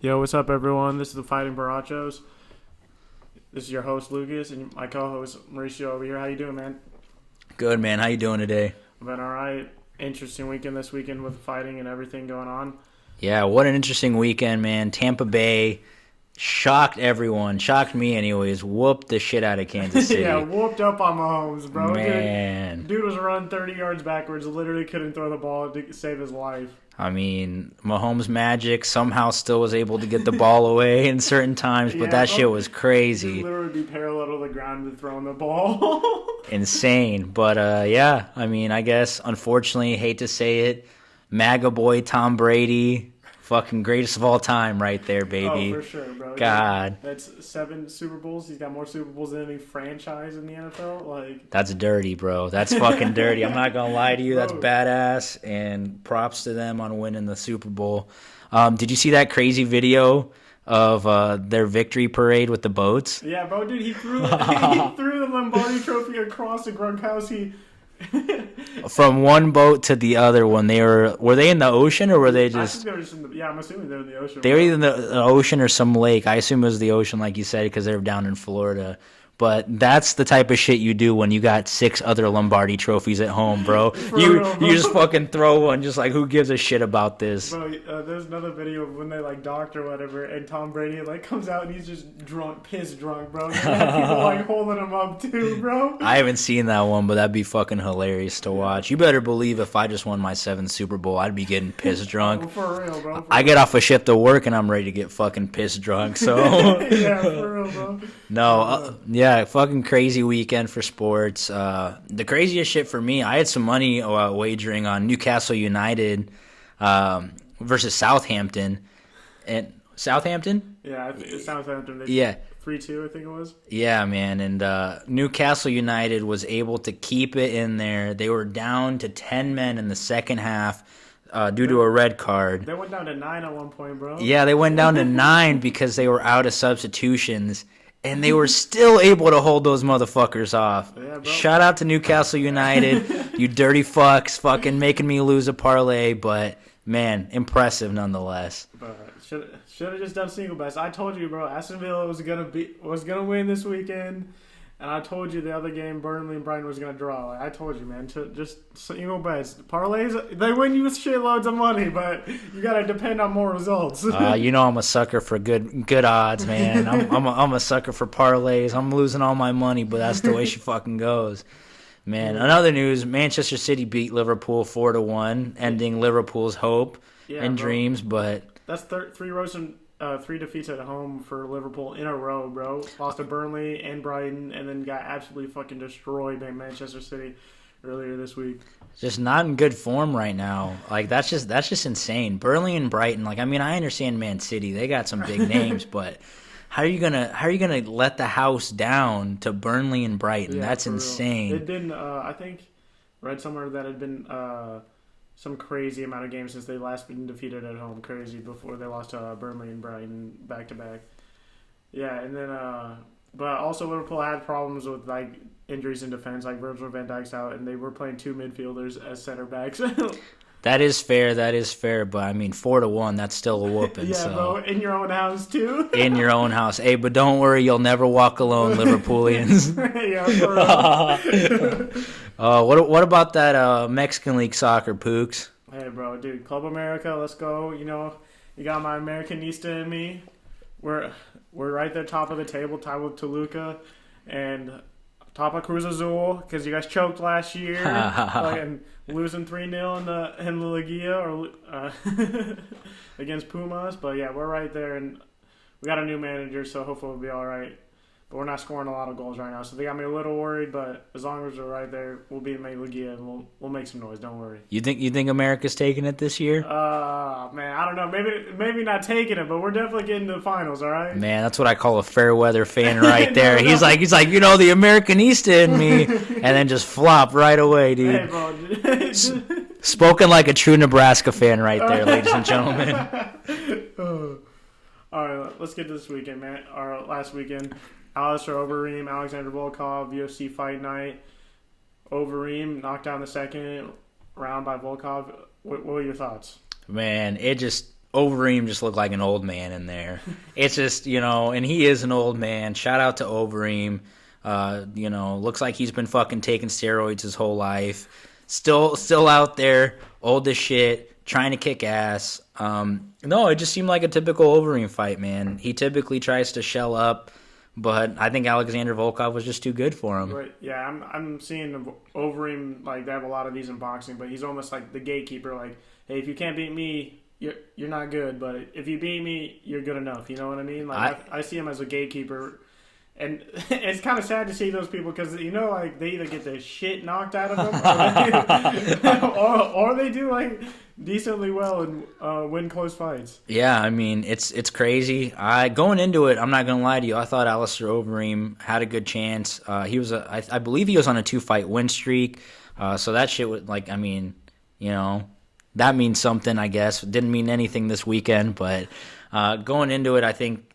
Yo, what's up, everyone? This is the Fighting Barachos. This is your host, Lucas, and my co-host, Mauricio, over here. How you doing, man? Good, man. How you doing today? I've been all right. Interesting weekend this weekend with fighting and everything going on. Yeah, what an interesting weekend, man. Tampa Bay shocked everyone. Shocked me, anyways. Whooped the shit out of Kansas City. Yeah, whooped up on Mahomes, bro. Man. Dude was running 30 yards backwards, literally couldn't throw the ball to save his life. I mean, Mahomes' magic somehow still was able to get the ball away in certain times, but that shit was crazy. He'd literally be parallel to the ground with throwing the ball. Insane. But, yeah, I mean, I guess, unfortunately, hate to say it, MAGA boy Tom Brady, fucking greatest of all time right there, baby. Oh, for sure, bro. God. That's 7 Super Bowls. He's got more Super Bowls than any franchise in the NFL. That's dirty, bro. That's fucking dirty. I'm not going to lie to you. That's badass, and props to them on winning the Super Bowl. Did you see that crazy video of their victory parade with the boats? Yeah, bro, dude, he threw the Lombardi Trophy across the Gronkowski. From one boat to the other one. Were they in the ocean, or were they just... I think they were I'm assuming they were in the ocean. They were either in the ocean or some lake. I assume it was the ocean, like you said, because they were down in Florida. But that's the type of shit you do when you got 6 other Lombardi trophies at home, bro. You just fucking throw one, just like, who gives a shit about this? Bro, there's another video of when they docked or whatever, and Tom Brady comes out and he's just drunk, piss drunk, bro. And people holding him up too, bro. I haven't seen that one, but that'd be fucking hilarious to watch. You better believe if I just won my 7th Super Bowl, I'd be getting piss drunk. Well, for real, bro. I get off a shift to work and I'm ready to get fucking piss drunk. So yeah, for real, bro. No, yeah, fucking crazy weekend for sports. The craziest shit for me, I had some money wagering on Newcastle United versus Southampton. And Southampton? Yeah, I think Southampton. Yeah. 3-2, I think it was. Yeah, man, and Newcastle United was able to keep it in there. They were down to 10 men in the second half due to a red card. They went down to 9 at one point, bro. Yeah, they went down to 9 because they were out of substitutions. And they were still able to hold those motherfuckers off. Yeah, shout out to Newcastle United. You dirty fucks, fucking making me lose a parlay. But, man, impressive nonetheless. Should have just done single bets. I told you, bro, Aston Villa was gonna win this weekend. And I told you the other game, Burnley and Brighton was going to draw. I told you, man, to just single bets. Parlays, they win you shitloads of money, but you got to depend on more results. You know I'm a sucker for good odds, man. I'm a sucker for parlays. I'm losing all my money, but that's the way she fucking goes. Man, another news, Manchester City beat Liverpool 4-1, ending Liverpool's hope and dreams, but... That's 3 defeats at home for Liverpool in a row, bro. Lost to Burnley and Brighton, and then got absolutely fucking destroyed by Manchester City earlier this week. Just not in good form right now. Like that's just insane. Burnley and Brighton. I understand Man City. They got some big names, but how are you gonna let the house down to Burnley and Brighton? Yeah, that's insane. It'd been I think read somewhere that had been some crazy amount of games since they last been defeated at home. Crazy before they lost to Burnley and Brighton back to back. Yeah, and then but also Liverpool had problems with injuries in defense. Virgil van Dijk's out, and they were playing 2 midfielders as center backs. That is fair. But I mean 4-1. That's still a whooping. Yeah, bro. In your own house too. In your own house. Hey, but don't worry, you'll never walk alone, Liverpoolians. Yeah, for real. What about that Mexican League soccer, Pooks? Hey, bro, dude, Club America, let's go. You got my Americanista in me. We're right there, top of the table, tied with Toluca, and top of Cruz Azul because you guys choked last year, and losing 3-0 in La Liga against Pumas. But yeah, we're right there, and we got a new manager, so hopefully we'll be all right. But we're not scoring a lot of goals right now, so they got me a little worried. But as long as we're right there, we'll be in La Liga and we'll make some noise. Don't worry. You think America's taking it this year? Man, I don't know. Maybe not taking it, but we're definitely getting to the finals. All right. Man, that's what I call a fair weather fan right there. He's like the Americanista in me, and then just flop right away, dude. Hey, bro. Spoken like a true Nebraska fan right there, ladies and gentlemen. All right, let's get to this weekend, man. Our last weekend. Alistair Overeem, Alexander Volkov, UFC Fight Night. Overeem knocked down the second round by Volkov. What were your thoughts? Man, it just Overeem just looked like an old man in there. It's just, and he is an old man. Shout out to Overeem. Looks like he's been fucking taking steroids his whole life. Still out there, old as shit, trying to kick ass. No, it just seemed like a typical Overeem fight, man. He typically tries to shell up, but I think Alexander Volkov was just too good for him. But yeah, I'm seeing Overeem, like, they have a lot of these in boxing, but he's almost like the gatekeeper. Like, hey, if you can't beat me, you're not good, but if you beat me, you're good enough. You know what I mean? Like I see him as a gatekeeper, and it's kind of sad to see those people because like they either get the shit knocked out of them, or they do like decently well and win close fights. Yeah, I mean it's crazy. Going into it, I'm not gonna lie to you. I thought Alistair Overeem had a good chance. He was I believe he was on a 2-fight win streak. So that shit would that means something, I guess. It didn't mean anything this weekend, but going into it, I think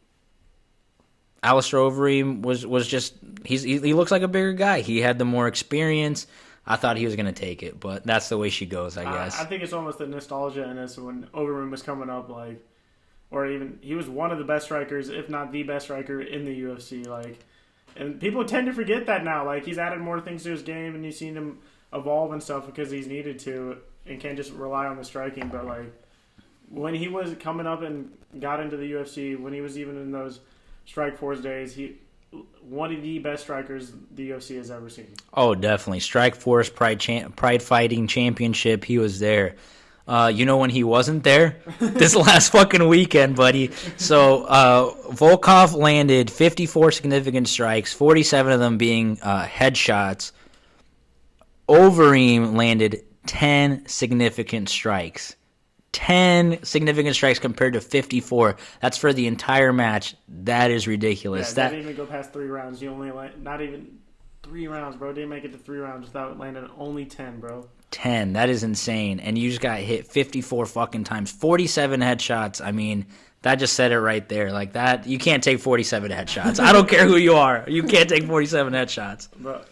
Alistair Overeem was just he looks like a bigger guy. He had the more experience. I thought he was going to take it, but that's the way she goes, I guess. I think it's almost the nostalgia in us when Overeem was coming up, or even he was one of the best strikers, if not the best striker in the UFC. And people tend to forget that now. Like, he's added more things to his game, and you've seen him evolve and stuff because he's needed to, and can't just rely on the striking. But when he was coming up and got into the UFC, when he was even in those Strikeforce days, he one of the best strikers the UFC has ever seen. Oh, definitely. Strikeforce Pride Fighting Championship, he was there. When he wasn't there? This last fucking weekend, buddy. So, Volkov landed 54 significant strikes, 47 of them being headshots. Overeem landed 10 significant strikes. 10 significant strikes compared to 54. That's for the entire match. That is ridiculous. Yeah, that didn't even go past 3 rounds. You only not even 3 rounds, bro. Didn't make it to 3 rounds without landing only 10, bro. 10. That is insane. And you just got hit 54 fucking times. 47 headshots. I mean, that just said it right there. Like that, you can't take 47 headshots. I don't care who you are. You can't take 47 headshots. Bro,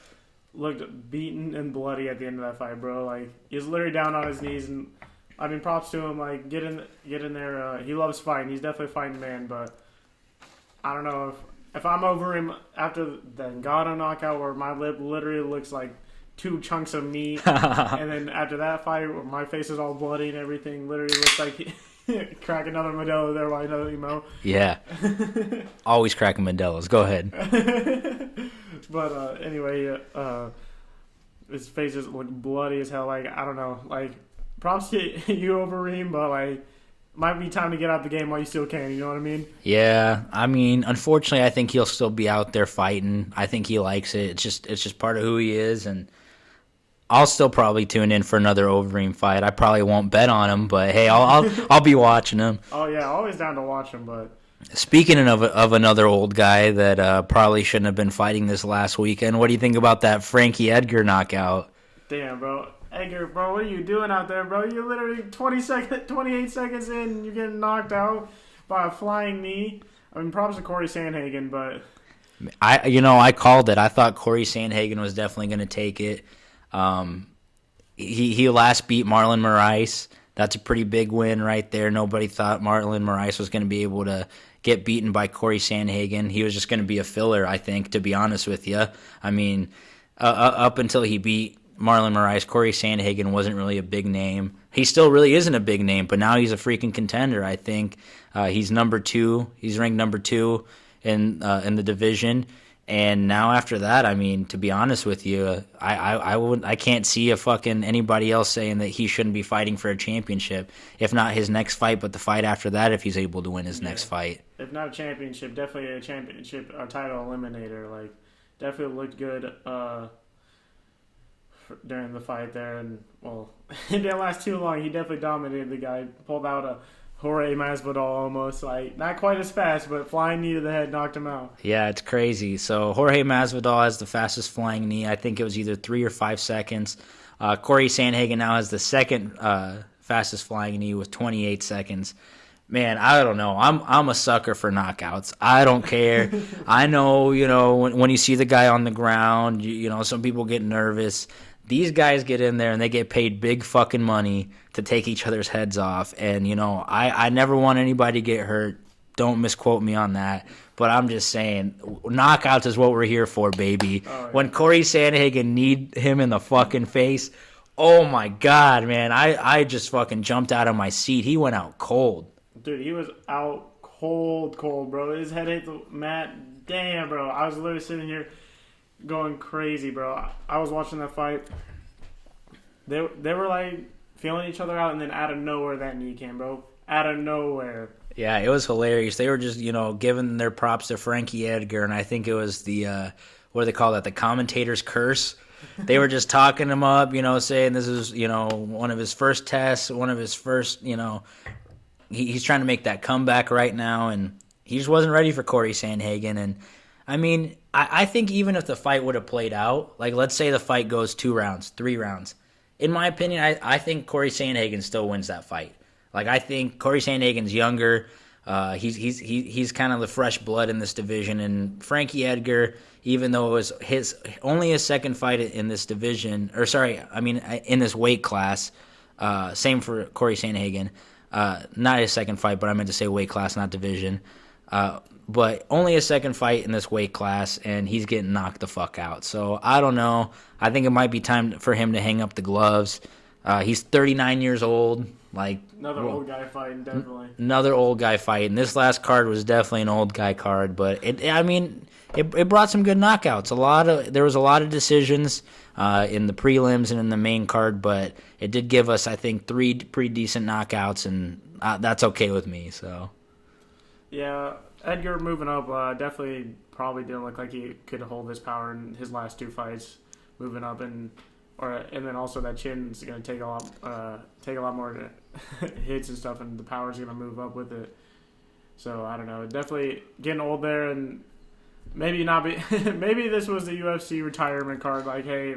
looked beaten and bloody at the end of that fight, bro. Like, he was literally down on his knees, and I mean, props to him. Like, get in there. He loves fighting. He's definitely a fighting man. But I don't know if I'm over him after the Ngannou knockout, where my lip literally looks like 2 chunks of meat, and then after that fight, where my face is all bloody and everything, literally looks like crack another Modelo there by another emo. Yeah, always cracking Modelos. Go ahead. But anyway, his face is looking bloody as hell. Like, I don't know, like. Props to you, Overeem, but might be time to get out the game while you still can. You know what I mean? Yeah, I mean, unfortunately, I think he'll still be out there fighting. I think he likes it. It's just part of who he is, and I'll still probably tune in for another Overeem fight. I probably won't bet on him, but hey, I'll be watching him. Oh yeah, always down to watch him. But speaking of another old guy that probably shouldn't have been fighting this last weekend, what do you think about that Frankie Edgar knockout? Damn, bro. Edgar, bro, what are you doing out there, bro? You're literally 28 seconds in, and you're getting knocked out by a flying knee. I mean, props to Corey Sandhagen, but I called it. I thought Corey Sandhagen was definitely going to take it. He last beat Marlon Moraes. That's a pretty big win right there. Nobody thought Marlon Moraes was going to be able to get beaten by Corey Sandhagen. He was just going to be a filler, I think, to be honest with you. I mean, up until he beat Marlon Moraes, Corey Sandhagen wasn't really a big name. He still really isn't a big name, but now he's a freaking contender, I think. He's number 2. He's ranked number 2 in the division. And now after that, I mean, to be honest with you, I can't see anybody else saying that he shouldn't be fighting for a championship. If not his next fight, but the fight after that, if he's able to win his next fight. If not a championship, definitely a championship or title eliminator. Like, definitely looked good during the fight there, and well, it didn't last too long. He definitely dominated the guy. Pulled out a Jorge Masvidal almost, like not quite as fast, but flying knee to the head knocked him out. Yeah, it's crazy. So Jorge Masvidal has the fastest flying knee. I think it was either 3 or 5 seconds. Corey Sandhagen now has the second fastest flying knee with 28 seconds. Man, I don't know. I'm a sucker for knockouts. I don't care. I know, when you see the guy on the ground, some people get nervous. These guys get in there and they get paid big fucking money to take each other's heads off. And, I never want anybody to get hurt. Don't misquote me on that. But I'm just saying, knockouts is what we're here for, baby. Oh, yeah. When Corey Sandhagen kneed him in the fucking face, oh my God, man. I just fucking jumped out of my seat. He went out cold. Dude, he was out cold, bro. His head hit the mat. Damn, bro. I was literally sitting here going crazy, bro. I was watching that fight. They were like feeling each other out, and then out of nowhere that knee came, bro. Out of nowhere. Yeah, it was hilarious. They were just, giving their props to Frankie Edgar, and I think it was the, what do they call that, the commentator's curse. They were just talking him up, saying this is, one of his first tests, one of his first, he's trying to make that comeback right now, and he just wasn't ready for Corey Sandhagen. And, I mean, I think even if the fight would have played out, like let's say the fight goes 2 rounds, 3 rounds, in my opinion, I think Corey Sandhagen still wins that fight. Like, I think Corey Sandhagen's younger. He's kind of the fresh blood in this division. And Frankie Edgar, even though it was only his second fight in this division, in this weight class, same for Corey Sandhagen. Not his second fight, but I meant to say weight class, not division. But only his second fight in this weight class, and he's getting knocked the fuck out. So, I don't know. I think it might be time for him to hang up the gloves. He's 39 years old. Like another old guy fighting, definitely. Another old guy fighting. This last card was definitely an old guy card, but it brought some good knockouts. There was a lot of decisions in the prelims and in the main card, but it did give us, I think, 3 pretty decent knockouts, and that's okay with me. So, yeah, Edgar moving up definitely probably didn't look like he could hold his power in his last 2 fights, moving up and then also that chin's gonna take a lot more hits and stuff, and the power's gonna move up with it. So I don't know, definitely getting old there, and maybe not be. Maybe this was the UFC retirement card. Like, hey,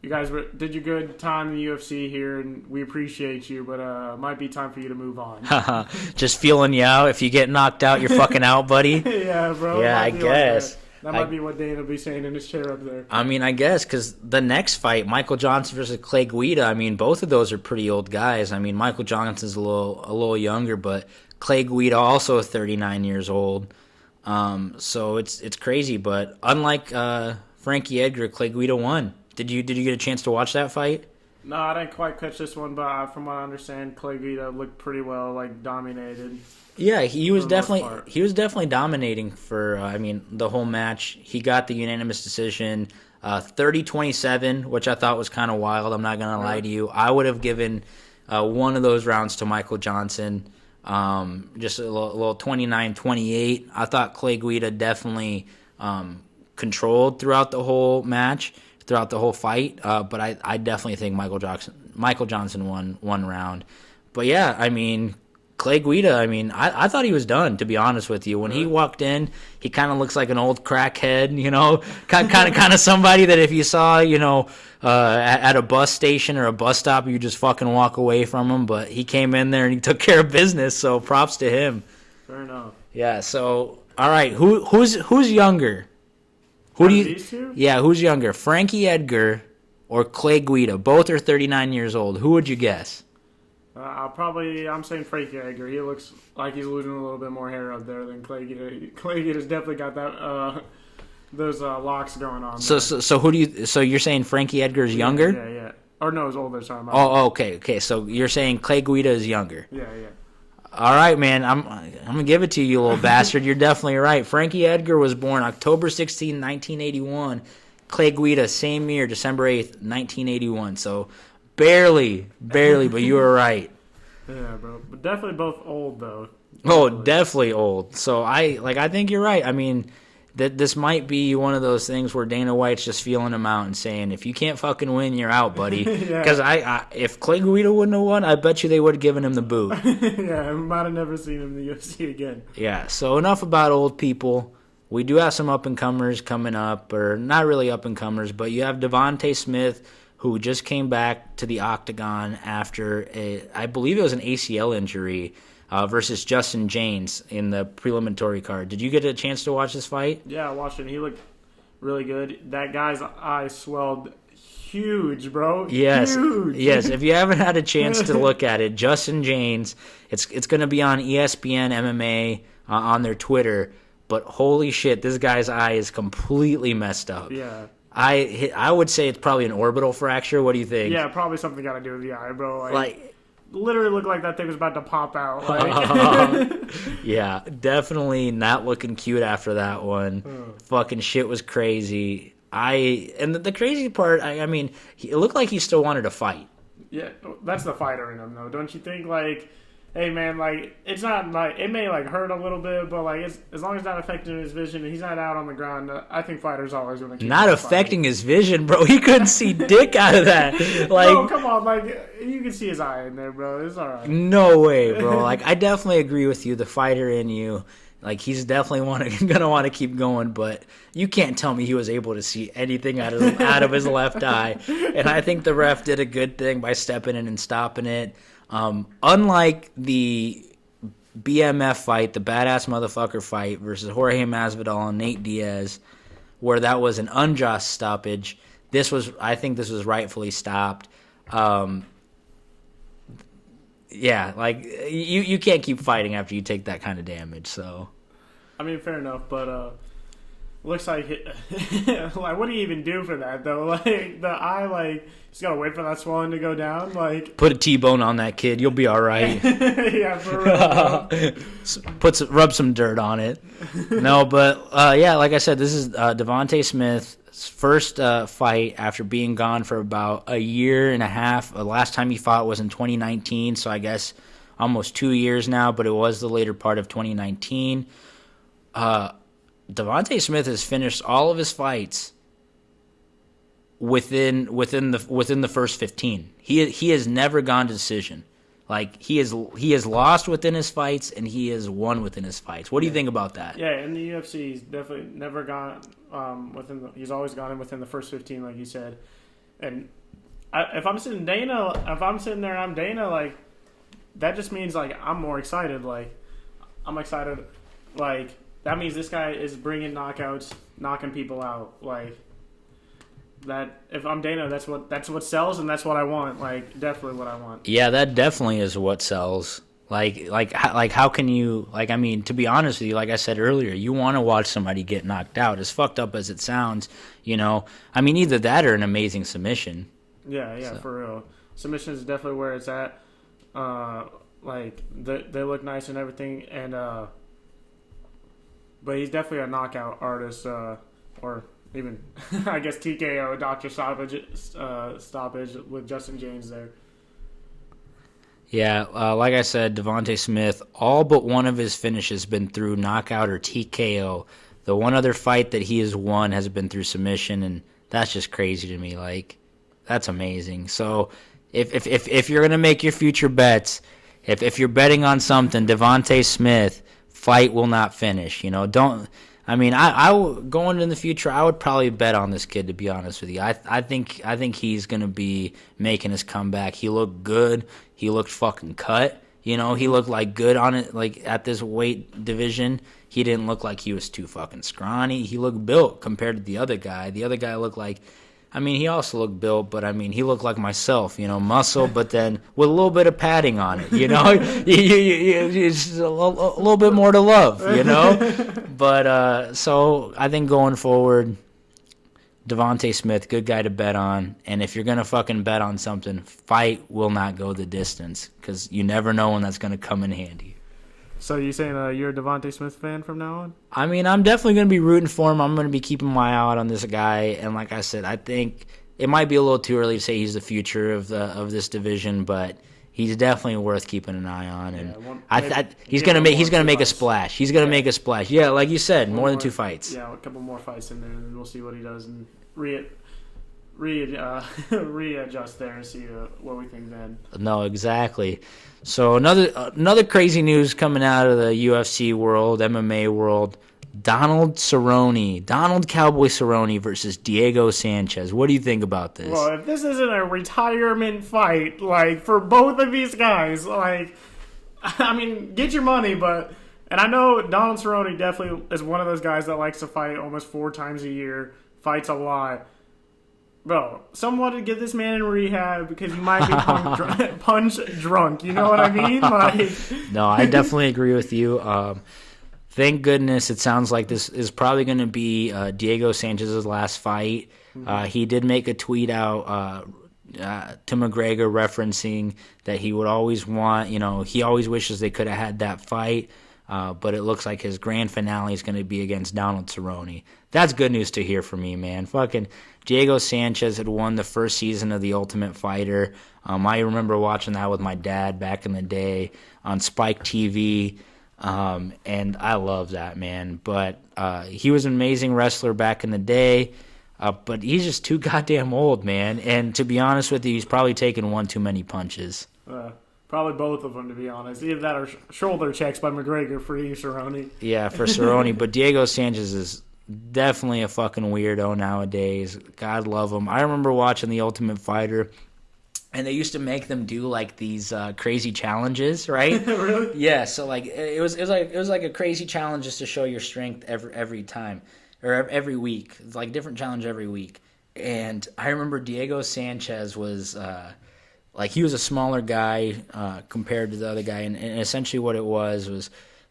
you guys did your good time in the UFC here, and we appreciate you, but it might be time for you to move on. Just feeling you out. If you get knocked out, you're fucking out, buddy. Yeah, bro. Yeah, I guess. That might be what Dana will be saying in his chair up there. I mean, I guess, because the next fight, Michael Johnson versus Clay Guida, I mean, both of those are pretty old guys. I mean, Michael Johnson's a little younger, but Clay Guida also 39 years old. So it's crazy. But unlike Frankie Edgar, Clay Guida won. Did you get a chance to watch that fight? No, I didn't quite catch this one, but from what I understand, Clay Guida looked pretty well, like dominated. Yeah, he was definitely dominating for the whole match. He got the unanimous decision, 30-27, which I thought was kind of wild. I'm not gonna lie to you. I would have given one of those rounds to Michael Johnson, just a little 29-28. I thought Clay Guida definitely controlled throughout the whole match, throughout the whole fight. But I definitely think Michael Johnson won one round. But yeah, I mean, Clay Guida, I thought he was done, to be honest with you. When he walked in, he kind of looks like an old crackhead, kind of somebody that if you saw, at a bus station or a bus stop, you just fucking walk away from him. But he came in there and he took care of business, so props to him. Fair enough. Yeah, so, all right, who's younger? These two? Yeah, who's younger, Frankie Edgar or Clay Guida? Both are 39 years old. Who would you guess? I'm saying Frankie Edgar. He looks like he's losing a little bit more hair up there than Clay Guida. Clay Guida's definitely got that those locks going on. So you're saying Frankie Edgar is younger? Yeah. Or no, he's older. Sorry. Okay. So you're saying Clay Guida is younger? Yeah. All right, man. I'm gonna give it to you, little bastard. You're definitely right. Frankie Edgar was born October 16, 1981. Clay Guida, same year, December 8th, 1981. So. Barely, but you were right. Yeah, bro. But definitely both old, though. Definitely old. So I think you're right. I mean, this might be one of those things where Dana White's just feeling him out and saying, if you can't fucking win, you're out, buddy. Because if Clay Guida wouldn't have won, I bet you they would have given him the boot. Yeah, I might have never seen him in the UFC again. Yeah, so enough about old people. We do have some up-and-comers coming up, or not really up-and-comers, but you have Devontae Smith, who just came back to the octagon after I believe it was an ACL injury, versus Justin James in the preliminary card. Did you get a chance to watch this fight? Yeah, I watched it. He looked really good. That guy's eye swelled huge, bro. Yes, Huge. yes. If you haven't had a chance to look at it, Justin James, it's going to be on ESPN MMA on their Twitter. But holy shit, this guy's eye is completely messed up. Yeah. I would say it's probably an orbital fracture. What do you think? Yeah, probably something got to do with the eye, bro. Like literally looked like that thing was about to pop out. Yeah, definitely not looking cute after that one. Fucking shit was crazy. And the crazy part, I mean, it looked like he still wanted to fight. Yeah, that's the fighter in him, though. Don't you think? Like, hey, man, like, it's not like it may like hurt a little bit, but like, as long as it's not affecting his vision and he's not out on the ground, I think fighters always going to keep not affecting his vision, bro. He couldn't see dick out of that. Like, no, come on, like you can see his eye in there, bro. It's all right. No way, bro. Like, I definitely agree with you. The fighter in you. Like, he's definitely gonna want to keep going, but you can't tell me he was able to see anything out of his left eye. And I think the ref did a good thing by stepping in and stopping it. Unlike the BMF fight, the badass motherfucker fight versus Jorge Masvidal and Nate Diaz, where that was an unjust stoppage, I think this was rightfully stopped. Yeah, like, you can't keep fighting after you take that kind of damage, so. I mean, fair enough, but looks like like, what do you even do for that, though? Like, the eye, like, just gotta wait for that swelling to go down, like. Put a T-bone on that kid, you'll be all right. Yeah, for real. Rub some dirt on it. No, but, yeah, like I said, this is Devontae Smith's first fight after being gone for about a year and a half. The last time he fought was in 2019, so I guess almost 2 years now, but it was the later part of 2019. Devontae Smith has finished all of his fights within the first 15. He has never gone to decision. Like, he has lost within his fights and he has won within his fights. What do you think about that? Yeah, in the UFC, he's definitely never gone he's always gone in within the first 15, like you said. And if I'm sitting there and I'm Dana, like, that just means, like, I'm more excited. Like, I'm excited. Like, that means this guy is bringing knockouts, knocking people out. Like, that, if I'm Dana, that's what sells, and that's what I want. Like, definitely what I want. Yeah, that definitely is what sells. Like how can you, like, I mean, to be honest with you, like I said earlier, you want to watch somebody get knocked out. As fucked up as it sounds, you know, I mean, either that or an amazing submission. Yeah, so. For real. Submission is definitely where it's at. Like, they look nice and everything, and but he's definitely a knockout artist, or even I guess TKO, doctor stoppage with Justin James there. Yeah, like I said, Devontae Smith, all but one of his finishes been through knockout or TKO. The one other fight that he has won has been through submission, and that's just crazy to me. Like, that's amazing. So, if you're gonna make your future bets, if you're betting on something, Devontae Smith, fight will not finish. You know, don't. I mean, I going in the future, I would probably bet on this kid, to be honest with you. I think he's gonna be making his comeback. He looked good. He looked fucking cut. You know, he looked like good on it, like at this weight division. He didn't look like he was too fucking scrawny. He looked built compared to the other guy. The other guy looked like, I mean, he also looked built, but I mean, he looked like myself, you know, muscle, but then with a little bit of padding on it, you know, it's a little bit more to love, you know. But so I think going forward, Devontae Smith, good guy to bet on. And if you're going to fucking bet on something, fight will not go the distance, because you never know when that's going to come in handy. So you saying you're a Devontae Smith fan from now on? I mean, I'm definitely going to be rooting for him. I'm going to be keeping my eye out on this guy. And like I said, I think it might be a little too early to say he's the future of this division, but he's definitely worth keeping an eye on. And he's going to make a splash. He's going to make a splash. Yeah, like you said, more than 2 fights. Yeah, a couple more fights in there, and we'll see what he does and readjust there and see what we think then. No, exactly. So another crazy news coming out of the UFC world, MMA world. Donald Cowboy Cerrone versus Diego Sanchez. What do you think about this? Well, if this isn't a retirement fight, like, for both of these guys, like, I mean, get your money, but, and I know Donald Cerrone definitely is one of those guys that likes to fight almost 4 times a year, fights a lot. Bro, someone to get this man in rehab because he might be punch drunk. You know what I mean? Like, no, I definitely agree with you. Thank goodness it sounds like this is probably going to be Diego Sanchez's last fight. He did make a tweet out to McGregor referencing that he would always want, he always wishes they could have had that fight. But it looks like his grand finale is going to be against Donald Cerrone. That's good news to hear from me, man. Fucking Diego Sanchez had won the first season of The Ultimate Fighter. I remember watching that with my dad back in the day on Spike TV, and I love that, man. But he was an amazing wrestler back in the day, but he's just too goddamn old, man. And to be honest with you, he's probably taken one too many punches. Probably both of them, to be honest. Either that or shoulder checks by McGregor for Cerrone. Yeah, for Cerrone. But Diego Sanchez is definitely a fucking weirdo nowadays. God love him. I remember watching The Ultimate Fighter, and they used to make them do like these crazy challenges, right? Really? Yeah. So like it was like a crazy challenge just to show your strength every time or every week. It's like a different challenge every week. And I remember Diego Sanchez was. Like, he was a smaller guy compared to the other guy, and essentially what it was,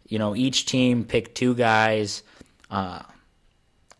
each team picked two guys,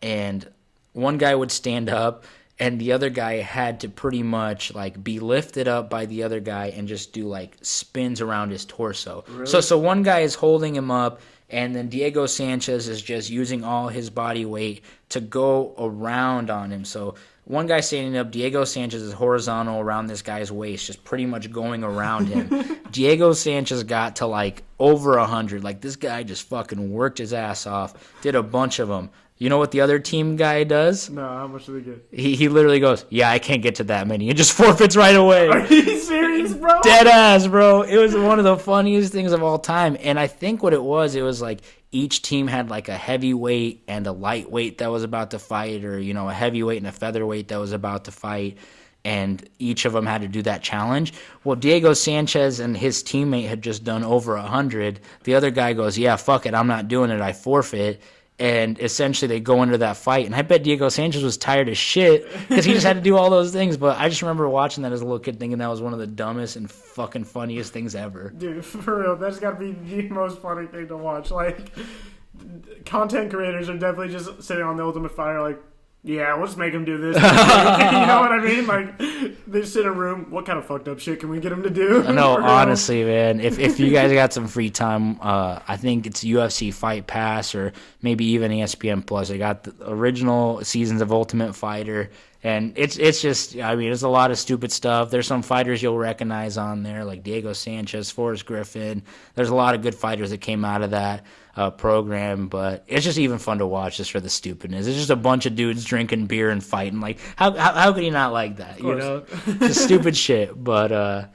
and one guy would stand up, and the other guy had to pretty much, like, be lifted up by the other guy and just do, like, spins around his torso. Really? So one guy is holding him up, and then Diego Sanchez is just using all his body weight to go around on him. So one guy standing up, Diego Sanchez is horizontal around this guy's waist, just pretty much going around him. Diego Sanchez got to like over 100. Like, this guy just fucking worked his ass off, did a bunch of them. You know what the other team guy does? No, how much did they get? He literally goes, yeah, I can't get to that many. And just forfeits right away. Are you serious, bro? Dead ass, bro. It was one of the funniest things of all time. And I think what it was like each team had like a heavyweight and a lightweight that was about to fight, or, a heavyweight and a featherweight that was about to fight. And each of them had to do that challenge. Well, Diego Sanchez and his teammate had just done over 100. The other guy goes, yeah, fuck it, I'm not doing it. I forfeit. And essentially they go into that fight. And I bet Diego Sanchez was tired as shit because he just had to do all those things. But I just remember watching that as a little kid thinking that was one of the dumbest and fucking funniest things ever. Dude, for real, that's got to be the most funny thing to watch. Like, content creators are definitely just sitting on The Ultimate Fighter like, yeah, we'll just make him do this. You know what I mean? Like, they just sit in a room. What kind of fucked up shit can we get him to do? No, honestly, man. If you guys got some free time, I think it's UFC Fight Pass or maybe even ESPN Plus. They got the original seasons of Ultimate Fighter, and it's just, I mean, it's a lot of stupid stuff. There's some fighters you'll recognize on there, like Diego Sanchez, Forrest Griffin. There's a lot of good fighters that came out of that program, but it's just even fun to watch just for the stupidness. It's just a bunch of dudes drinking beer and fighting. Like, how could you not like that? Just stupid shit. But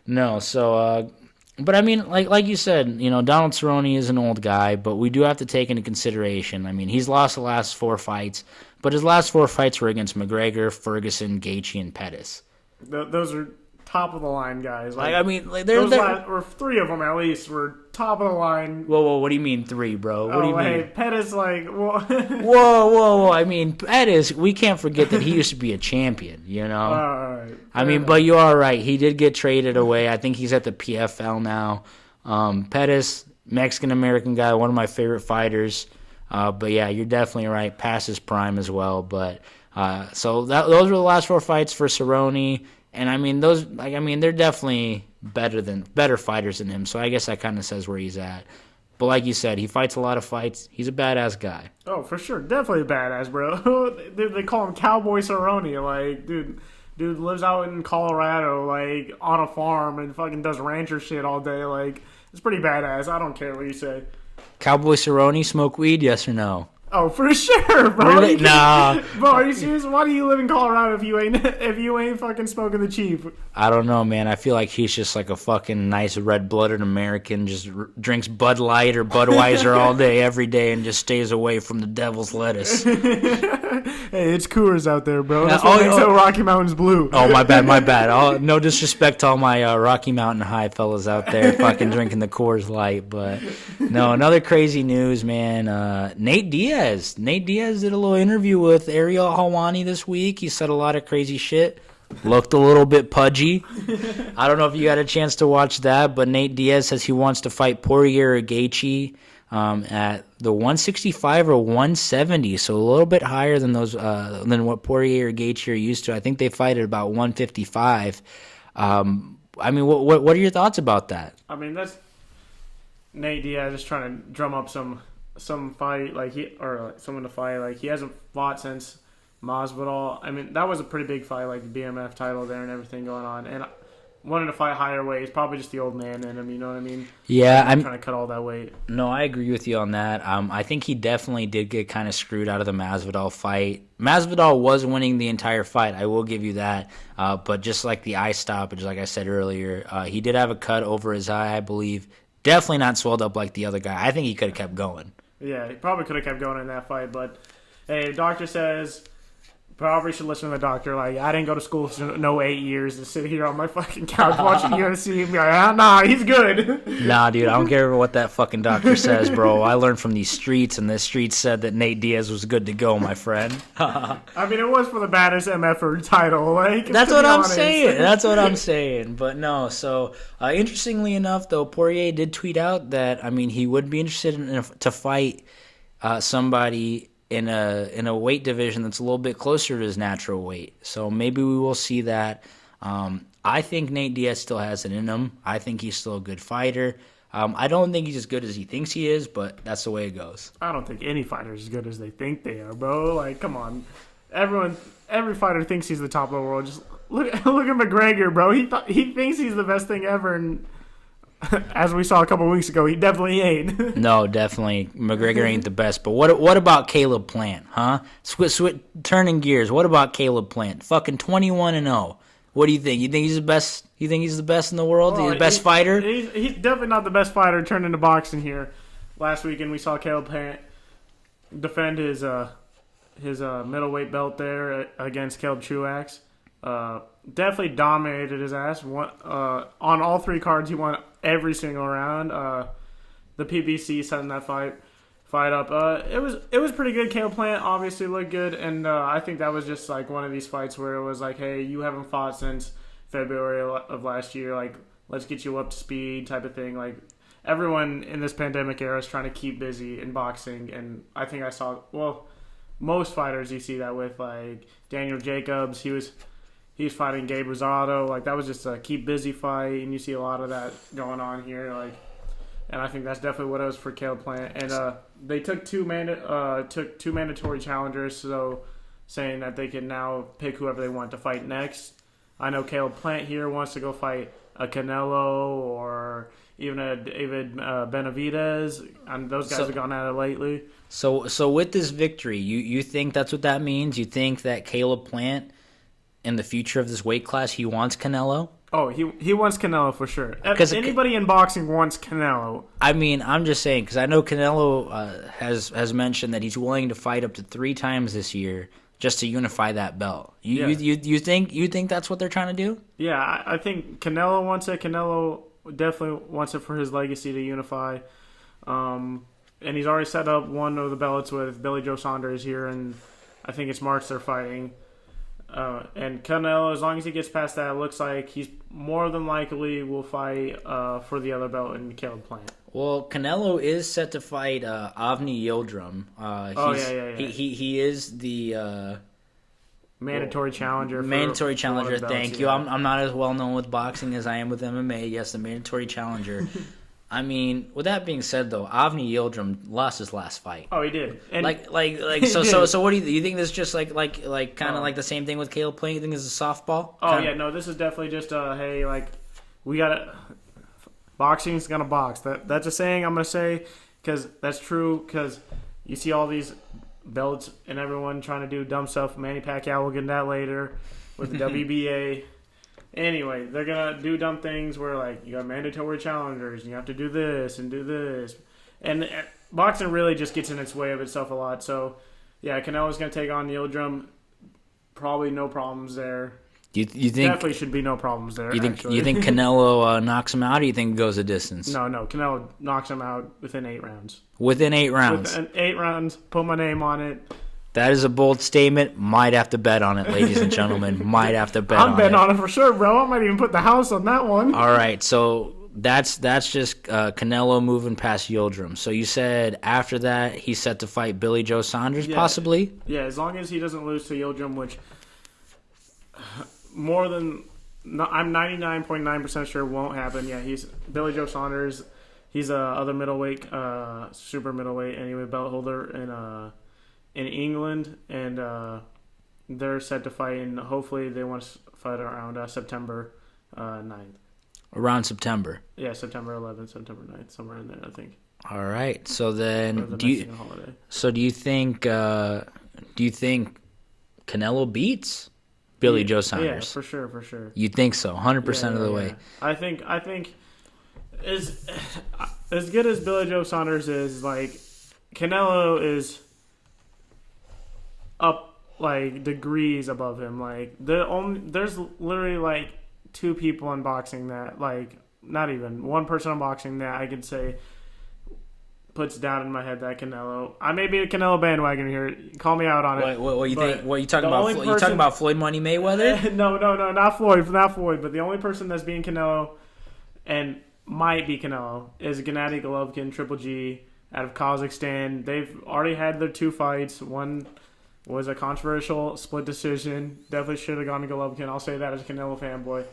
no, so but I mean, like you said, Donald Cerrone is an old guy, but we do have to take into consideration. I mean, he's lost the last 4 fights, but his last 4 fights were against McGregor, Ferguson, Gaethje, and Pettis. Those are top of the line guys. Like, I mean, like, or 3 of them at least were top of the line. Whoa, what do you mean 3, bro? What do you mean? Hey, Pettis, like, whoa. I mean, Pettis, we can't forget that he used to be a champion, Right, I mean, but you are right. He did get traded away. I think he's at the PFL now. Pettis, Mexican-American guy, one of my favorite fighters. But yeah, you're definitely right. Past his prime as well. But so those were the last 4 fights for Cerrone. And I mean, they're definitely better fighters than him. So I guess that kind of says where he's at. But like you said, he fights a lot of fights. He's a badass guy. Oh, for sure, definitely a badass, bro. They call him Cowboy Cerrone. Like, dude lives out in Colorado, like on a farm, and fucking does rancher shit all day. Like, it's pretty badass. I don't care what you say. Cowboy Cerrone, smoke weed? Yes or no? Oh, for sure, bro. Really? Nah. Bro, are you serious? Why do you live in Colorado if you ain't fucking smoking the chief? I don't know, man. I feel like he's just like a fucking nice red-blooded American, just drinks Bud Light or Budweiser all day, every day, and just stays away from the devil's lettuce. Hey, it's Coors out there, bro. That's what makes Rocky Mountains blue. Oh, my bad. No disrespect to all my Rocky Mountain High fellas out there fucking drinking the Coors Light. But, no, another crazy news, man. Nate Diaz did a little interview with Ariel Helwani this week. He said a lot of crazy shit. Looked a little bit pudgy. I don't know if you got a chance to watch that, but Nate Diaz says he wants to fight Poirier or Gaethje at the 165 or 170, so a little bit higher than those than what Poirier or Gaethje are used to. I think they fight at about 155. I mean, what are your thoughts about that? I mean, that's Nate Diaz just trying to drum up some fight someone to fight. Like, he hasn't fought since Masvidal. I mean, that was a pretty big fight, like the BMF title there and everything going on. And wanting to fight higher weight is probably just the old man in him, you know what I mean? Yeah, I'm trying to cut all that weight. No, I agree with you on that. I think he definitely did get kind of screwed out of the Masvidal fight. Masvidal was winning the entire fight, I will give you that. But just like the eye stoppage, like I said earlier, he did have a cut over his eye, I believe. Definitely not swelled up like the other guy. I think he could have kept going. Yeah, he probably could have kept going in that fight. But, hey, the doctor says... Probably should listen to the doctor. Like, I didn't go to school for no 8 years to sit here on my fucking couch watching UFC and be like, nah, he's good. Nah, dude, I don't care what that fucking doctor says, bro. I learned from these streets, and the streets said that Nate Diaz was good to go, my friend. I mean, it was for the baddest MFer title. Like, that's what I'm saying. That's what I'm saying. But no, so interestingly enough, though, Poirier did tweet out that, I mean, he would be interested to fight somebody in a weight division that's a little bit closer to his natural weight. So maybe we will see that. I think Nate Diaz still has it in him. I think he's still a good fighter. I don't think he's as good as he thinks he is, but that's the way it goes. I don't think any fighter is as good as they think they are, bro. Like, come on. Every fighter thinks he's the top of the world. Just look at McGregor, bro. He thinks he's the best thing ever, and as we saw a couple weeks ago, he definitely ain't. No, definitely. McGregor ain't the best. But what about Caleb Plant, huh? Turning gears. What about Caleb Plant? Fucking 21-0. What do you think? You think he's the best? You think he's the best in the world? He's the best fighter? He's definitely not the best fighter turned into boxing here. Last weekend we saw Caleb Plant defend his middleweight belt there against Caleb Truax. Definitely dominated his ass. On all three cards, he won every single round. The PBC setting that fight up. It was pretty good. Caleb Plant obviously looked good, and I think that was just like one of these fights where it was like, hey, you haven't fought since February of last year. Like, let's get you up to speed, type of thing. Like, everyone in this pandemic era is trying to keep busy in boxing, and I think I saw most fighters you see that with, like Daniel Jacobs. He's fighting Gabe Rosado. Like, that was just a keep busy fight, and you see a lot of that going on here. Like, and I think that's definitely what it was for Caleb Plant. And they took two mandatory challengers, so saying that they can now pick whoever they want to fight next. I know Caleb Plant here wants to go fight a Canelo or even a David Benavidez, and those guys have gone at it lately. So with this victory, you think that's what that means? You think that Caleb Plant, in the future of this weight class, he wants Canelo? Oh, he wants Canelo for sure. Anybody in boxing wants Canelo. I mean, I'm just saying, because I know Canelo has mentioned that he's willing to fight up to 3 times this year just to unify that belt. You think that's what they're trying to do? Yeah, I think Canelo wants it. Canelo definitely wants it for his legacy to unify. And he's already set up one of the belts with Billy Joe Saunders here, and I think it's March they're fighting. And Canelo, as long as he gets past that, it looks like he's more than likely will fight for the other belt in Caleb Plant. Well, Canelo is set to fight Avni Yildirim. He is the mandatory challenger. Mandatory challenger. Thank you. Yeah. I'm not as well known with boxing as I am with MMA. Yes, the mandatory challenger. I mean, with that being said, though, Avni Yildirim lost his last fight. Oh, he did. And so what do you think? This is just like kind of like the same thing with Caleb Plant? You think this is a softball? Oh yeah, no, this is definitely just hey, like, we gotta, boxing's gonna box. That's a saying I'm gonna say because that's true. Because you see all these belts and everyone trying to do dumb stuff. Manny Pacquiao, we'll get into that later with the WBA. Anyway, they're going to do dumb things where, like, you got mandatory challengers, and you have to do this and do this. And boxing really just gets in its way of itself a lot. So Yeah, Canelo's going to take on Yildirim. Probably no problems there. You think definitely should be no problems there? You think Canelo knocks him out, or you think it goes a distance? No, Canelo knocks him out within 8 rounds. Within 8 rounds. Within 8 rounds. Put my name on it. That is a bold statement. Might have to bet on it, ladies and gentlemen. Might have to bet on it. I'm betting on it for sure, bro. I might even put the house on that one. All right, so that's just Canelo moving past Yildirim. So you said after that he's set to fight Billy Joe Saunders, possibly? Yeah, as long as he doesn't lose to Yildirim, which I'm 99.9% sure won't happen. Yeah, he's Billy Joe Saunders. He's a other middleweight, super middleweight anyway, belt holder in England, and they're set to fight, and hopefully they want to fight around September 9th. Around September. Yeah, September 11th, September 9th, somewhere in there, I think. All right. So then, do you think Canelo beats Billy Joe Saunders? Yeah, for sure. You think so? 100% of the way. I think as good as Billy Joe Saunders is, like, Canelo is up like degrees above him. Like there's literally like 2 people in boxing that, like, not even one person in boxing that I could say puts down in my head that Canelo. I may be a Canelo bandwagon here. Call me out on it. What you think? What you talking about? You talking about Floyd Money Mayweather? No, not Floyd. But the only person that's being Canelo and might be Canelo is Gennady Golovkin, Triple G, out of Kazakhstan. They've already had their 2 fights. One was a controversial split decision. Definitely should have gone to Golovkin. I'll say that as a Canelo fanboy.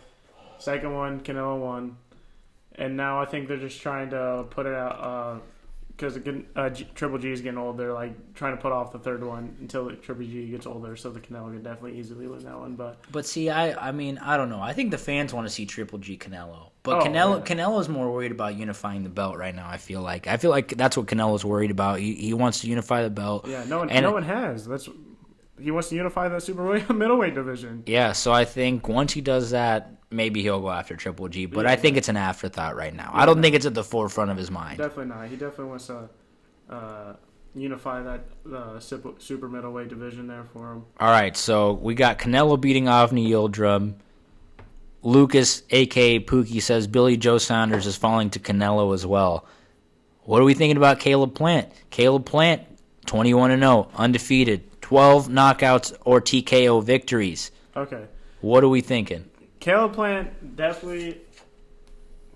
Second one, Canelo won. And now I think they're just trying to put it out because Triple G is getting old. They're like trying to put off the third one until Triple G gets older, so the Canelo could definitely easily win that one. But see, I mean, I don't know. I think the fans want to see Triple G Canelo. But Canelo's more worried about unifying the belt right now, I feel like. I feel like that's what Canelo's worried about. He wants to unify the belt. Yeah, no one has. He wants to unify the super middleweight division. Yeah, so I think once he does that, maybe he'll go after Triple G. But I think it's an afterthought right now. I don't think it's at the forefront of his mind. Definitely not. He definitely wants to unify that super middleweight division there for him. All right, so we got Canelo beating Avni Yildirim. Lucas, a.k.a. Pookie, says Billy Joe Saunders is falling to Canelo as well. What are we thinking about Caleb Plant? Caleb Plant, 21-0, undefeated, 12 knockouts or TKO victories. Okay. What are we thinking? Caleb Plant, definitely,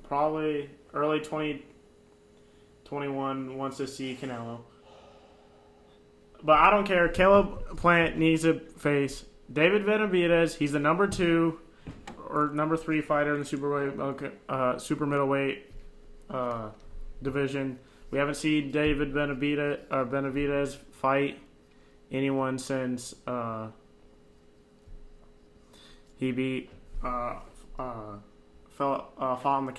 probably early 2021 wants to see Canelo. But I don't care. Caleb Plant needs to face David Benavidez. He's the number 2 or number 3 fighter in the super middleweight division. We haven't seen David Benavidez fight anyone since he beat fought on the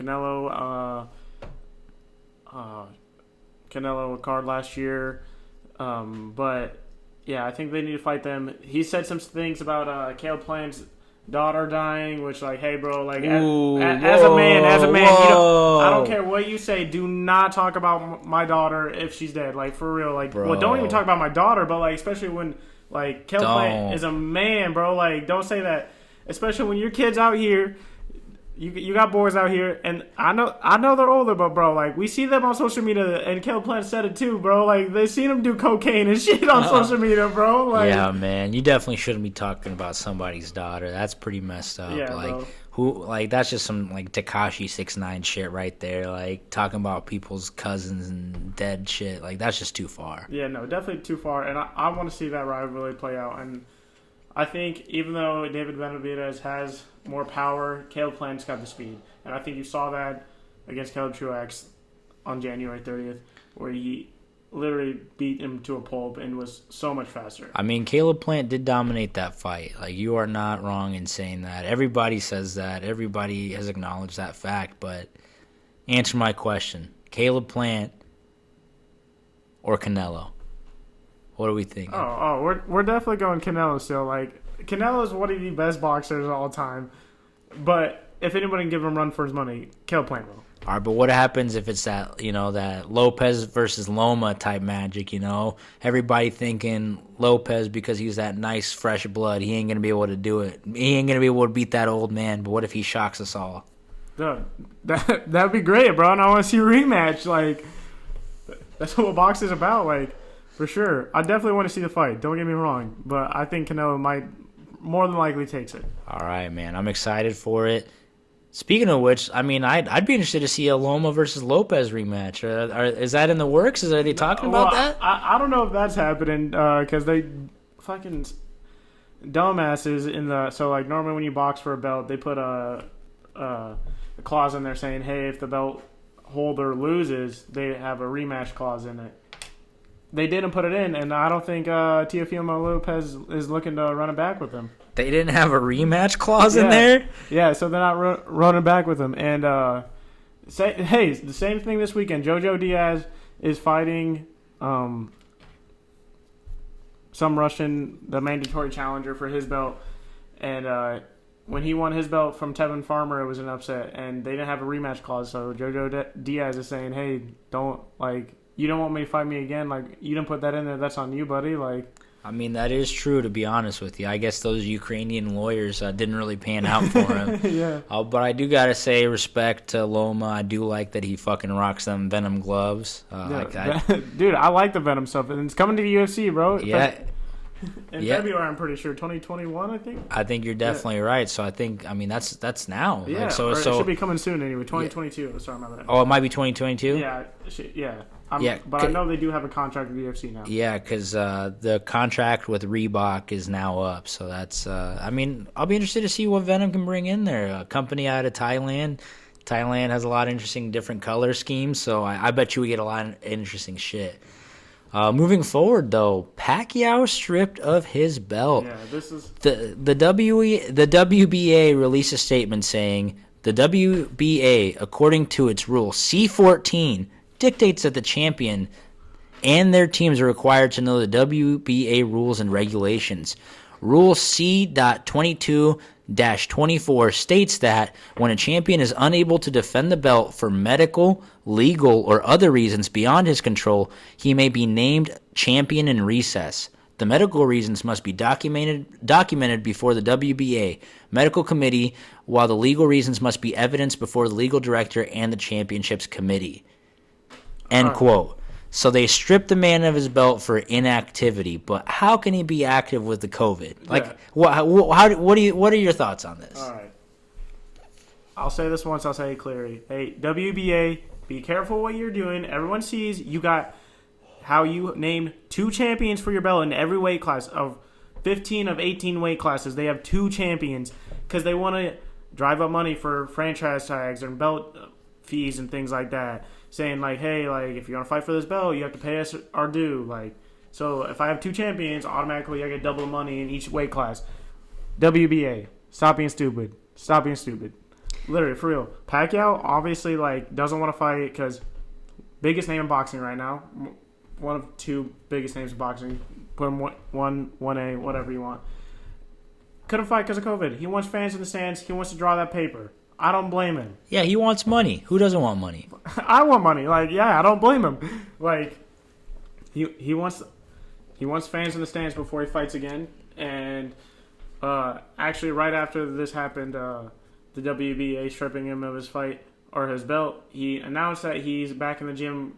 Canelo card last year. But yeah, I think they need to fight them. He said some things about Caleb Plant's daughter dying, which, like, hey, bro, like, as a man, I don't care what you say, do not talk about my daughter if she's dead, like, for real, like, well, don't even talk about my daughter, but, like, especially when, like, Caleb Plant is a man, bro, like, don't say that, especially when your kids out here. You got boys out here, and I know they're older, but, bro, like, we see them on social media, and Caleb Plant said it too, bro. Like, they seen him do cocaine and shit on social media, bro. Like, yeah, man, you definitely shouldn't be talking about somebody's daughter. That's pretty messed up. Yeah, like, bro. That's just some, like, Tekashi 6ix9ine shit right there. Like, talking about people's cousins and dead shit. Like, that's just too far. Yeah, no, definitely too far, and I want to see that rivalry play out, and I think even though David Benavidez has more power, Caleb Plant's got the speed. And I think you saw that against Caleb Truax on January 30th, where he literally beat him to a pulp and was so much faster. I mean, Caleb Plant did dominate that fight. Like, you are not wrong in saying that. Everybody says that. Everybody has acknowledged that fact. But answer my question. Caleb Plant or Canelo? What are we thinking? We're definitely going Canelo still. Like, Canelo's one of the best boxers of all time. But if anybody can give him a run for his money, Caleb Plant will. All right, but what happens if it's that, that Lopez versus Loma type magic, Everybody thinking Lopez because he's that nice, fresh blood. He ain't going to be able to do it. He ain't going to be able to beat that old man. But what if he shocks us all? Dude, that'd be great, bro. And I want to see a rematch. Like, that's what boxing is about, like, for sure. I definitely want to see the fight. Don't get me wrong. But I think Canelo might more than likely takes it. All right, man. I'm excited for it. Speaking of which, I mean, I'd be interested to see a Loma versus Lopez rematch. Is that in the works? Are they talking about that? I don't know if that's happening because they fucking dumbasses in the. So, like, normally when you box for a belt, they put a clause in there saying, hey, if the belt holder loses, they have a rematch clause in it. They didn't put it in, and I don't think Teofimo Lopez is looking to run it back with him. They didn't have a rematch clause in there? Yeah, so they're not running back with him. And, hey, the same thing this weekend. Jojo Diaz is fighting some Russian, the mandatory challenger for his belt. And when he won his belt from Tevin Farmer, it was an upset. And they didn't have a rematch clause, so Jojo Diaz is saying, hey, you don't want me to fight me again? Like, you didn't put that in there. That's on you, buddy. Like, I mean, that is true, to be honest with you. I guess those Ukrainian lawyers didn't really pan out for him. Yeah. But I do got to say respect to Loma. I do like that he fucking rocks them Venom gloves. Dude, I like the Venom stuff. And it's coming to the UFC, bro. Yeah. In February, I'm pretty sure. 2021, I think? I think you're definitely right. So I think, that's now. Yeah, so it should be coming soon anyway. 2022. Yeah. Sorry about that. Oh, it might be 2022? Yeah. But I know they do have a contract with the UFC now. Yeah, because the contract with Reebok is now up. So that's, I'll be interested to see what Venom can bring in there. A company out of Thailand. Thailand has a lot of interesting different color schemes. So I bet you we get a lot of interesting shit. Moving forward, though, Pacquiao stripped of his belt. Yeah, this is... The WBA released a statement saying, the WBA, according to its rule C-14, dictates that the champion and their teams are required to know the WBA rules and regulations. Rule C.22-24 states that when a champion is unable to defend the belt for medical, legal, or other reasons beyond his control, he may be named champion in recess. The medical reasons must be documented before the WBA medical committee, while the legal reasons must be evidenced before the legal director and the championships committee. End quote. So they stripped the man of his belt for inactivity, but how can he be active with the COVID? Like, what are your thoughts on this? All right. I'll say this once, I'll say it clearly. Hey, WBA, be careful what you're doing. Everyone sees you got how you named 2 champions for your belt in every weight class. Of 15 of 18 weight classes, they have 2 champions because they want to drive up money for franchise tags and belt fees and things like that. Saying, like, hey, like, if you want to fight for this belt, you have to pay us our due. Like, so if I have 2 champions, automatically I get double the money in each weight class. WBA, stop being stupid. Stop being stupid. Literally, for real. Pacquiao obviously, like, doesn't want to fight because biggest name in boxing right now. One of 2 biggest names in boxing. Put him 1A, whatever you want. Couldn't fight because of COVID. He wants fans in the stands. He wants to draw that paper. I don't blame him. Yeah, he wants money. Who doesn't want money? I want money. Like, yeah, I don't blame him. Like, he wants fans in the stands before he fights again. And actually, right after this happened, the WBA stripping him of his fight or his belt, he announced that he's back in the gym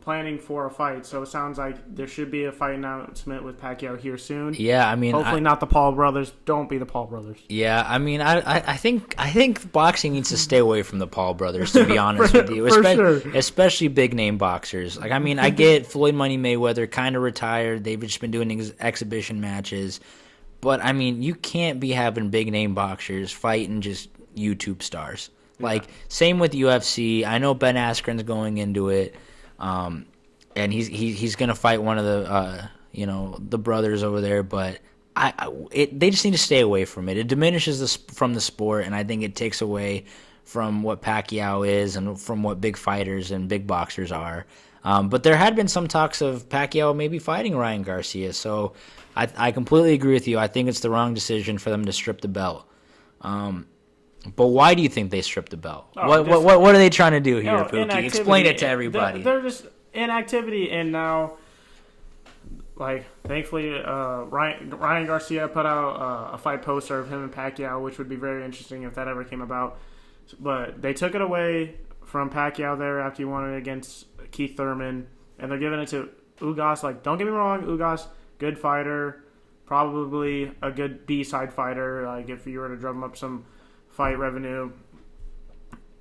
planning for a fight. So it sounds like there should be a fight announcement with Pacquiao here soon. Yeah, I mean, hopefully not the Paul brothers. Don't be the Paul brothers. Yeah, I mean, I think boxing needs to stay away from the Paul brothers, to be honest with you, especially big name boxers. Like, I mean, I get Floyd Money Mayweather kind of retired. They've just been doing exhibition matches, but I mean, you can't be having big name boxers fighting just YouTube stars. Like, same with UFC. I know Ben Askren's going into it. And he's gonna fight one of the the brothers over there, but they just need to stay away from it. It diminishes from the sport, and I think it takes away from what Pacquiao is and from what big fighters and big boxers are. But there had been some talks of Pacquiao maybe fighting Ryan Garcia, so I completely agree with you. I think it's the wrong decision for them to strip the belt. But why do you think they stripped the belt? Oh, What are they trying to do here, Pookie? Inactivity. Explain it to everybody. They're just inactivity, and now, like, thankfully, Ryan Garcia put out a fight poster of him and Pacquiao, which would be very interesting if that ever came about. But they took it away from Pacquiao there after he won it against Keith Thurman, and they're giving it to Ugas. Like, don't get me wrong, Ugas, good fighter, probably a good B-side fighter. Like, if you were to drum up some fight revenue,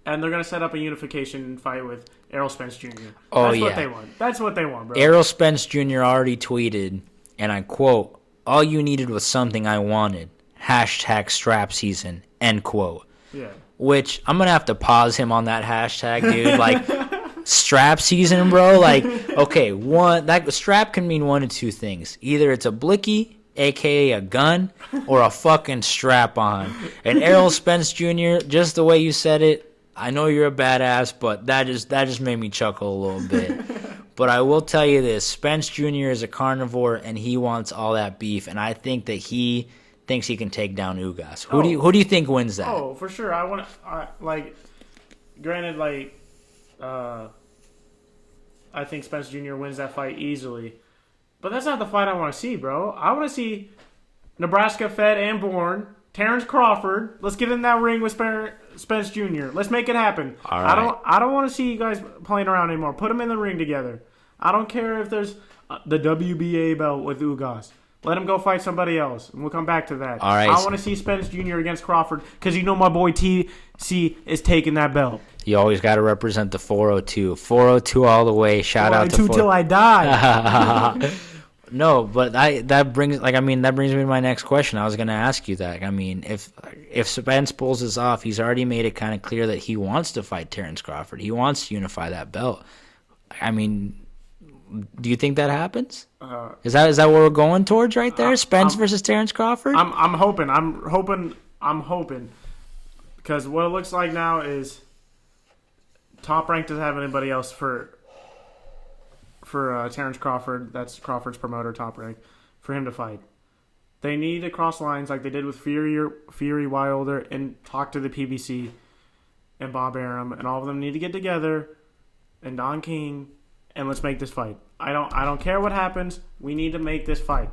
and they're gonna set up a unification fight with Errol Spence Jr. That's what they want. That's what they want, bro. Errol Spence Jr. already tweeted, and I quote, "All you needed was something I wanted. Hashtag strap season." End quote. Yeah. Which I'm gonna have to pause him on that hashtag, dude. Like, strap season, bro. Like, okay, that strap can mean one of two things. Either it's a blicky, aka a gun, or a fucking strap on. And Errol Spence Jr., just the way you said it, I know you're a badass, but that just made me chuckle a little bit. But I will tell you this, Spence Jr. is a carnivore, and he wants all that beef, and I think that he thinks he can take down Ugas. Who do you think wins that? Oh, for sure. Granted, I think Spence Jr. wins that fight easily. But that's not the fight I want to see, bro. I want to see Nebraska fed and born Terrence Crawford. Let's get in that ring with Spence Jr. Let's make it happen. All right. I don't want to see you guys playing around anymore. Put them in the ring together. I don't care if there's the WBA belt with Ugas. Let him go fight somebody else, and we'll come back to that. All right. I want to see Spence Jr. against Crawford because you know my boy TC is taking that belt. You always got to represent the 402. 402 all the way. Shout out to 402 till I die. No, but that brings me to my next question. I was going to ask you that. I mean, if Spence pulls this off, he's already made it kind of clear that he wants to fight Terrence Crawford. He wants to unify that belt. I mean, do you think that happens? Is that what we're going towards right there? Spence versus Terrence Crawford? I'm hoping because what it looks like now is Top Rank doesn't have anybody else for Terrence Crawford. That's Crawford's promoter, Top Rank, for him to fight. They need to cross lines like they did with Fury Wilder and talk to the PBC and Bob Arum, and all of them need to get together, and Don King, and let's make this fight. I don't care what happens. We need to make this fight.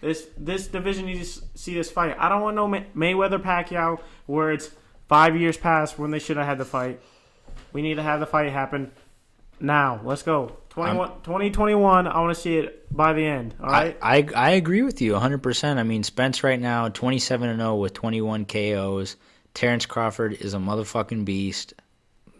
This division needs to see this fight. I don't want no Mayweather Pacquiao where it's 5 years past when they should have had the fight. We need to have the fight happen now. Let's go. 2021, I want to see it by the end. All right? I agree with you 100%. I mean, Spence right now, 27-0 with 21 KOs. Terrence Crawford is a motherfucking beast.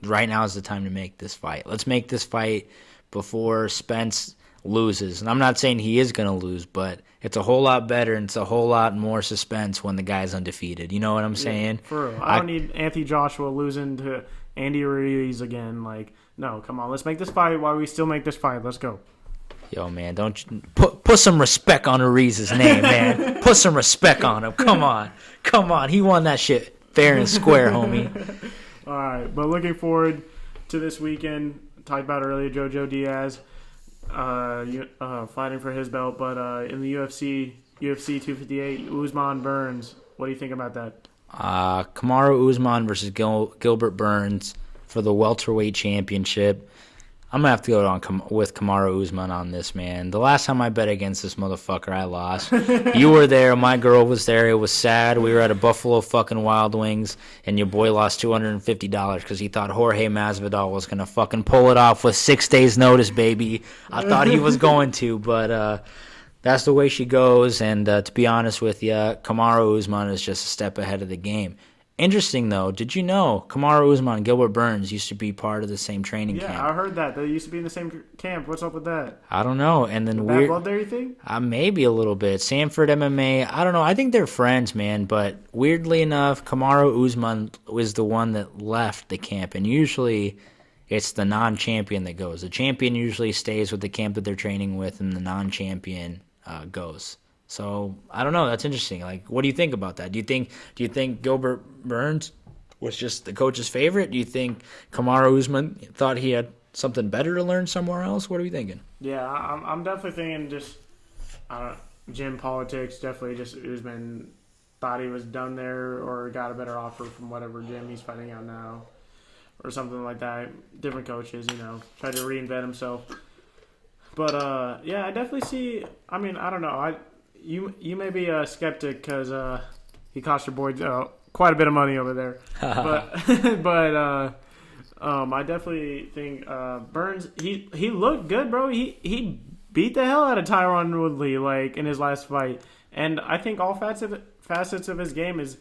Right now is the time to make this fight. Let's make this fight before Spence loses. And I'm not saying he is going to lose, but it's a whole lot better and it's a whole lot more suspense when the guy's undefeated. You know what I'm saying? For real. I don't need Anthony Joshua losing to Andy Ruiz again. Like, no, come on. Let's make this fight while we still make this fight. Let's go. Yo, man, don't you, put some respect on Ruiz's name, man. Put some respect on him. Come on. He won that shit fair and square, homie. All right, but looking forward to this weekend. Talked about earlier, Jojo Diaz fighting for his belt, but in the UFC 258, Usman Burns. What do you think about that? Kamaru Usman versus Gilbert Burns for the welterweight championship. I'm going to have to go with Kamaru Usman on this, man. The last time I bet against this motherfucker, I lost. You were there. My girl was there. It was sad. We were at a Buffalo fucking Wild Wings, and your boy lost $250 because he thought Jorge Masvidal was going to fucking pull it off with 6 days' notice, baby. I thought he was going to, but that's the way she goes. And to be honest with you, Kamaru Usman is just a step ahead of the game. Interesting, though. Did you know Kamaru Usman and Gilbert Burns used to be part of the same training camp? Yeah, I heard that. They used to be in the same camp. What's up with that? I don't know. And then bad blood there, you think? Maybe a little bit. Sanford MMA, I don't know. I think they're friends, man. But weirdly enough, Kamaru Usman was the one that left the camp. And usually it's the non-champion that goes. The champion usually stays with the camp that they're training with, and the non-champion goes. So I don't know. That's interesting. Like, what do you think about that? Do you think Gilbert Burns was just the coach's favorite? Do you think Kamaru Usman thought he had something better to learn somewhere else? What are we thinking? Yeah, I'm definitely thinking just gym politics. Definitely just Usman thought he was done there or got a better offer from whatever gym he's fighting out now or something like that. Different coaches, tried to reinvent himself. But, yeah, I definitely see, I mean, I don't know. You may be a skeptic because he cost your boy quite a bit of money over there. but I definitely think Burns, he looked good, bro. He beat the hell out of Tyron Woodley, like, in his last fight. And I think all facets of his game is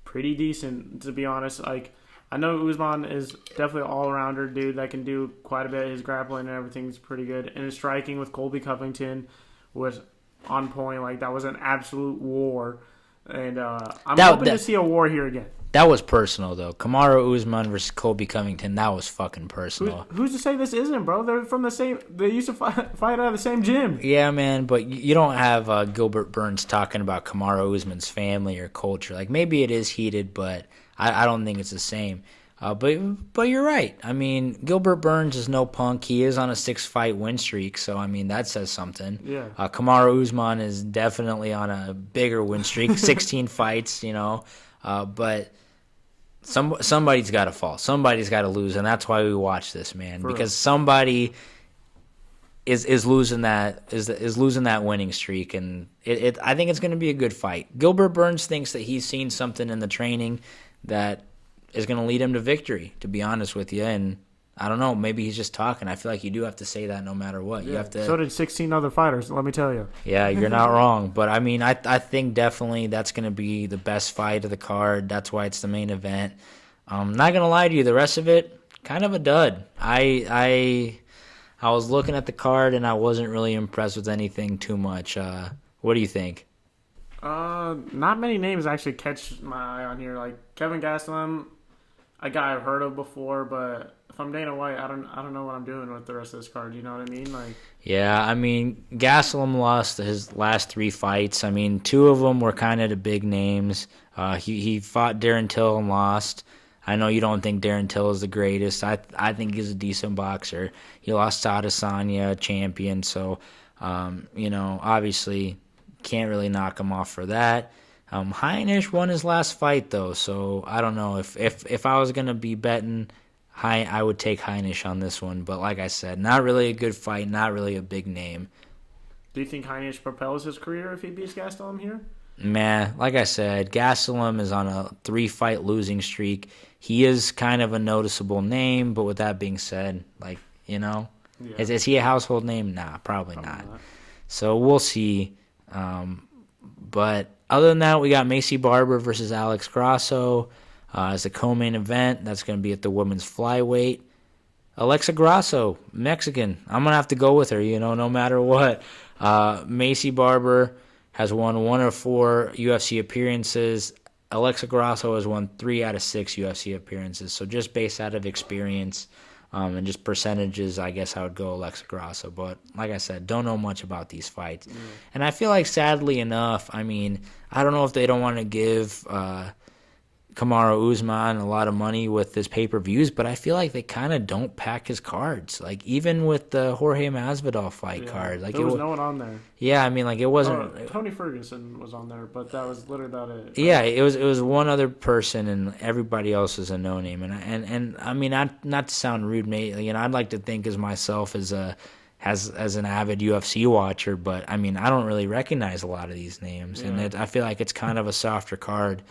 pretty decent, to be honest. Like, I know Usman is definitely an all-rounder dude that can do quite a bit. His grappling and everything's pretty good. And his striking with Colby Covington was on point. Like, that was an absolute war. And I'm hoping to see a war here again. That was personal, though. Kamaru Usman versus Colby Covington, that was fucking personal. Who's to say this isn't, bro? They're from the same... They used to fight out of the same gym. Yeah, man, but you don't have Gilbert Burns talking about Kamaru Usman's family or culture. Like, maybe it is heated, but I don't think it's the same. But you're right. I mean, Gilbert Burns is no punk. He is on a 6-fight win streak, so, I mean, that says something. Yeah. Kamaru Usman is definitely on a bigger win streak, 16 fights, but... Somebody's got to fall. Somebody's got to lose, and that's why we watch this, man. Because somebody is losing that winning streak, and I think it's going to be a good fight. Gilbert Burns thinks that he's seen something in the training that is going to lead him to victory. To be honest with you, and I don't know, maybe he's just talking. I feel like you do have to say that no matter what. Yeah. You have to. So did 16 other fighters. Let me tell you. Yeah, you're not wrong. But I mean, I think definitely that's going to be the best fight of the card. That's why it's the main event. I'm not gonna lie to you. The rest of it, kind of a dud. I was looking at the card and I wasn't really impressed with anything too much. What do you think? Not many names actually catch my eye on here. Like Kevin Gastelum, a guy I've heard of before, but if I'm Dana White, I don't know what I'm doing with the rest of this card. You know what I mean? Like, yeah, I mean, Gastelum lost his last 3 fights. I mean, 2 of them were kind of the big names. He fought Darren Till and lost. I know you don't think Darren Till is the greatest. I think he's a decent boxer. He lost to Adesanya, champion, so obviously can't really knock him off for that. Heinisch won his last fight though, so I don't know if I was gonna be betting. I would take Heinisch on this one, but like I said, not really a good fight, not really a big name. Do you think Heinisch propels his career if he beats Gastelum here? Man, like I said, Gastelum is on a 3-fight losing streak. He is kind of a noticeable name, but with that being said, is he a household name? Nah, probably not. So we'll see. But other than that, we got Macy Barber versus Alex Grasso as a co-main event. That's going to be at the women's flyweight. Alexa Grasso, Mexican. I'm going to have to go with her, no matter what. Macy Barber has won 1 of 4 UFC appearances. Alexa Grasso has won 3 out of 6 UFC appearances. So just based out of experience and just percentages, I guess I would go Alexa Grasso. But like I said, don't know much about these fights. And I feel like sadly enough, I mean, I don't know if they don't want to give Kamaru Usman a lot of money with his pay-per-views, but I feel like they kind of don't pack his cards. Like, even with the Jorge Masvidal fight card. Like, there was no one on there. Yeah, I mean, like, it wasn't... Tony Ferguson was on there, but that was literally about it. Yeah, it was one other person, and everybody else is a no-name. And I mean, not to sound rude, mate, I'd like to think as myself as an avid UFC watcher, but, I mean, I don't really recognize a lot of these names. Yeah. And I feel like it's kind of a softer card.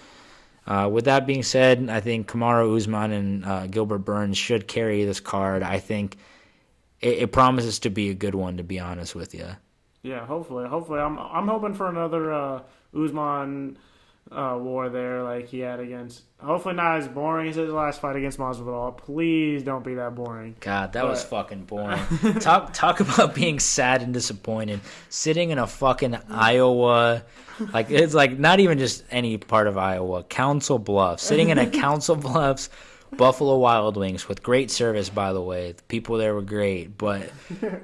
With that being said, I think Kamaru Usman and Gilbert Burns should carry this card. I think it promises to be a good one, to be honest with you. Yeah, hopefully. I'm hoping for another Usman war there like he had against... Hopefully not as boring as his last fight against Masvidal. Please don't be that boring. God, that was fucking boring. Talk about being sad and disappointed. Sitting in a fucking Iowa... Like, it's like not even just any part of Iowa. Council Bluffs. Sitting in a Council Bluffs Buffalo Wild Wings with great service, by the way. The people there were great, but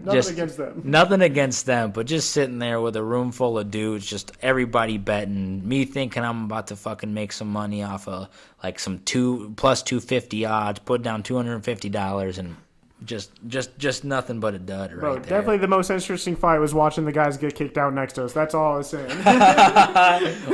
nothing against them, but just sitting there with a room full of dudes, just everybody betting. Me thinking I'm about to fucking make some money off of like some plus 250 odds, put down $250 and just nothing but a dud right there. Definitely the most interesting fight was watching the guys get kicked out next to us. That's all I was saying.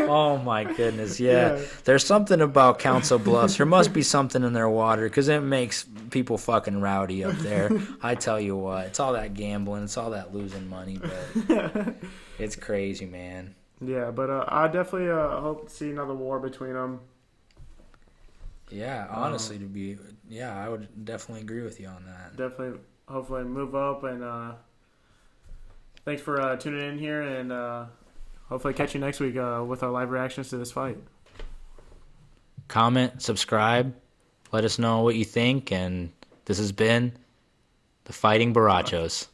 Oh my goodness, yeah. There's something about Council Bluffs. There must be something in their water because it makes people fucking rowdy up there. I tell you what, it's all that gambling, it's all that losing money, but it's crazy, man. Yeah, but I definitely hope to see another war between them. Yeah, honestly, I would definitely agree with you on that. Definitely, hopefully move up, and thanks for tuning in here, and hopefully catch you next week with our live reactions to this fight. Comment, subscribe, let us know what you think, and this has been the Fighting Barachos.